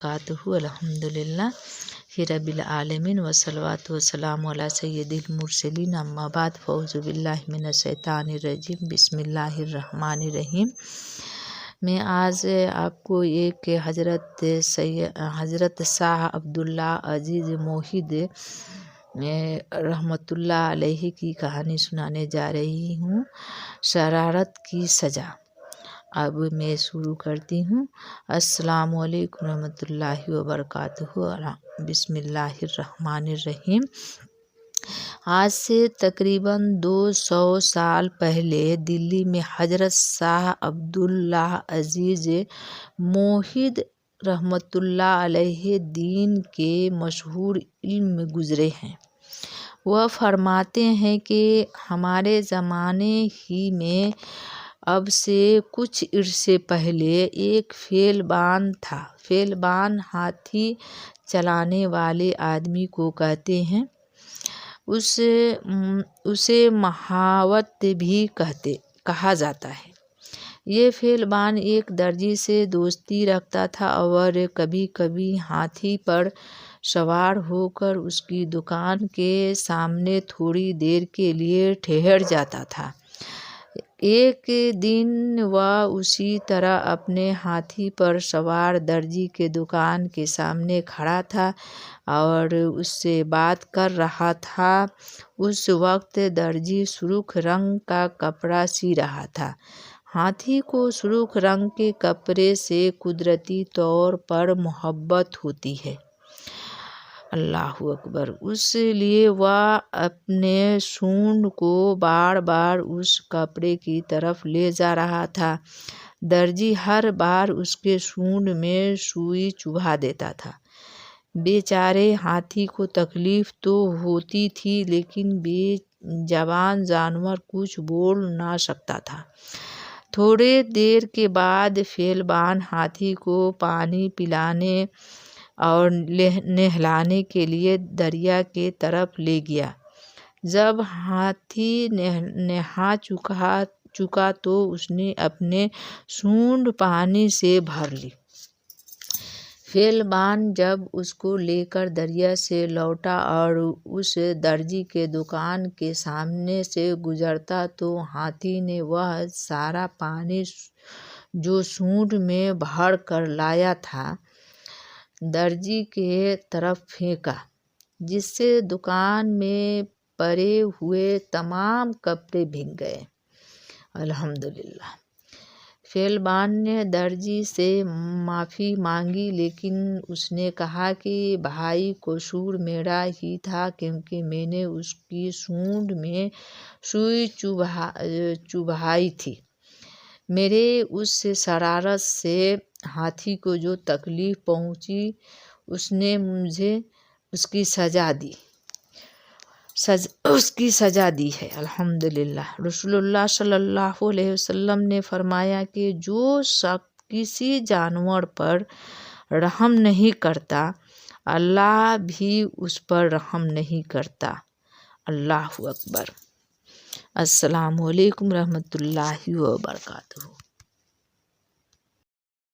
वबरकातुहू। अल्हम्दुलिल्लाह रब्बिल आलमीन वस्सलातु वस्सलामु अला सय्यिदिल मुरसलीन अम्मा बाद फ़ौज़ु बिल्लाहि मिनश शैतानिर रजीम बिस्मिल्लाहिर रहमानिर रहीम। मैं आज आपको एक हज़रत शाह अब्दुल्ला अजीज़ मोहिद रहमतुल्लाह अलैहि की कहानी सुनाने जा रही हूँ, शरारत की सज़ा। अब मैं शुरू करती हूँ। अस्सलामु अलैकुम रहमतुल्लाहि व बरकातुहू। बिस्मिल्लाहिर रहमानिर रहीम। आज से तकरीबन 200 साल पहले दिल्ली में हज़रत शाह अब्दुल्ला अजीज़ मोहिद रहमतुल्लाह अलैहि दीन के मशहूर इल्म गुज़रे हैं। वह फरमाते हैं कि हमारे ज़माने ही में अब से कुछ अरसे पहले एक फेलबान था। फेलबान हाथी चलाने वाले आदमी को कहते हैं। उसे महावत भी कहा जाता है। ये फेलबान एक दर्जी से दोस्ती रखता था और कभी कभी हाथी पर सवार होकर उसकी दुकान के सामने थोड़ी देर के लिए ठहर जाता था। एक दिन वह उसी तरह अपने हाथी पर सवार दर्जी के दुकान के सामने खड़ा था और उससे बात कर रहा था। उस वक्त दर्जी सुर्ख रंग का कपड़ा सी रहा था। हाथी को सुर्ख रंग के कपड़े से कुदरती तौर पर मोहब्बत होती है। अल्लाहु अकबर। इसलिए वह अपने सूंड को बार बार उस कपड़े की तरफ ले जा रहा था। दर्जी हर बार उसके सूंड में सुई चुभा देता था। बेचारे हाथी को तकलीफ तो होती थी, लेकिन बेज़बान जानवर कुछ बोल ना सकता था। थोड़े देर के बाद फेलबान हाथी को पानी पिलाने और नहलाने के लिए दरिया के तरफ ले गया। जब हाथी नहा चुका तो उसने अपने सूंड पानी से भर ली। फेलबान जब उसको लेकर दरिया से लौटा और उस दर्जी के दुकान के सामने से गुजरता तो हाथी ने वह सारा पानी जो सूंड में भर कर लाया था दर्जी के तरफ फेंका, जिससे दुकान में पड़े हुए तमाम कपड़े भीग गए। अल्हम्दुलिल्लाह। फेलबान ने दर्जी से माफ़ी मांगी, लेकिन उसने कहा कि भाई कसूर मेरा ही था, क्योंकि मैंने उसकी सूंड में सुई चुभाई थी। मेरे उस शरारत से हाथी को जो तकलीफ पहुंची उसने मुझे उसकी सज़ा दी है। अल्हम्दुलिल्लाह। रसूलुल्लाह सल्लल्लाहु अलैहि वसल्लम ने फरमाया कि जो शख्स किसी जानवर पर रहम नहीं करता, अल्लाह भी उस पर रहम नहीं करता। अल्लाहु अकबर। अस्सलामु अलैकुम रहमतुल्लाहि व बरकातुहू।